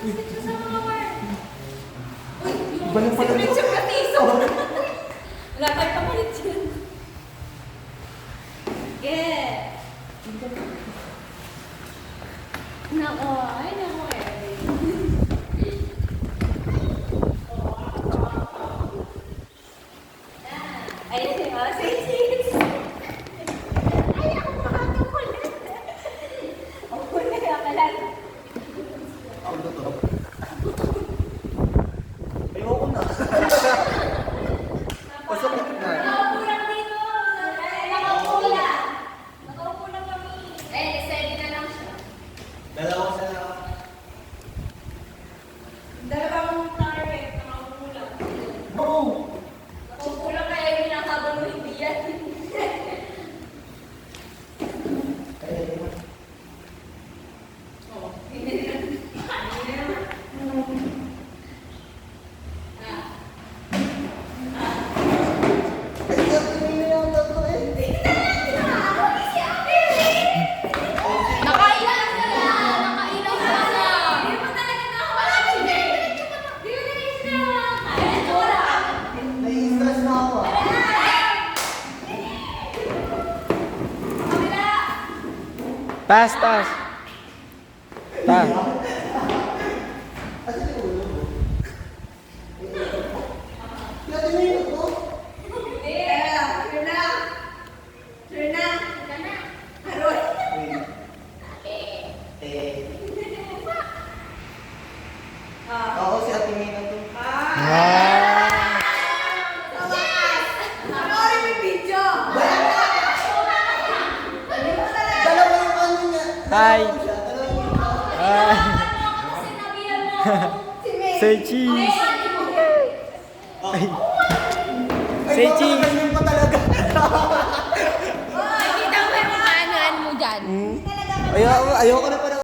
picture sa mga war. Uy, Iba na pala. si Richard Catizo. Wala tayo pamalit dyan. Get. Nako, ay nako Erin. Ayun eh, say cheese. Ay, ako makakakulit. Ako na akalan. Ako na to. Ayoko na. Pasok na. Nakaupo lang dito. Nakaupo lang. Nakaupo lang kami. Steady na lang siya. Dalawa sa na. Dalawang target. Nakaupo lang. Bro! Nakaupo lang kaya yung nakabang mo hindi yan. Oh, hindi na. Hindi na. Ay, sabi nila yung tatlo eh. Nakailan ka na! Nakailan ka na! Hindi mo talaga nakawala. Hindi mo na Ay, ito wala. Nai-stress na ako ah. Kabila! Taas, taas. Taas. Asa yung ulo mo? Pwede mo yun ito? Hindi. Sure na. Sure na. Sure na. Haroy. Ako si Ate Mina to. Wow. Panoorin mo yung video. Dalawa yung ano niya. Hi. Dalawa siya, dalawa yung Ah. Kasi nabihan mo si May. Say cheese. Ay, Say baka cheese. ganyan pa talaga. Nakita mo yung mga ano mo dyan. Ayoko na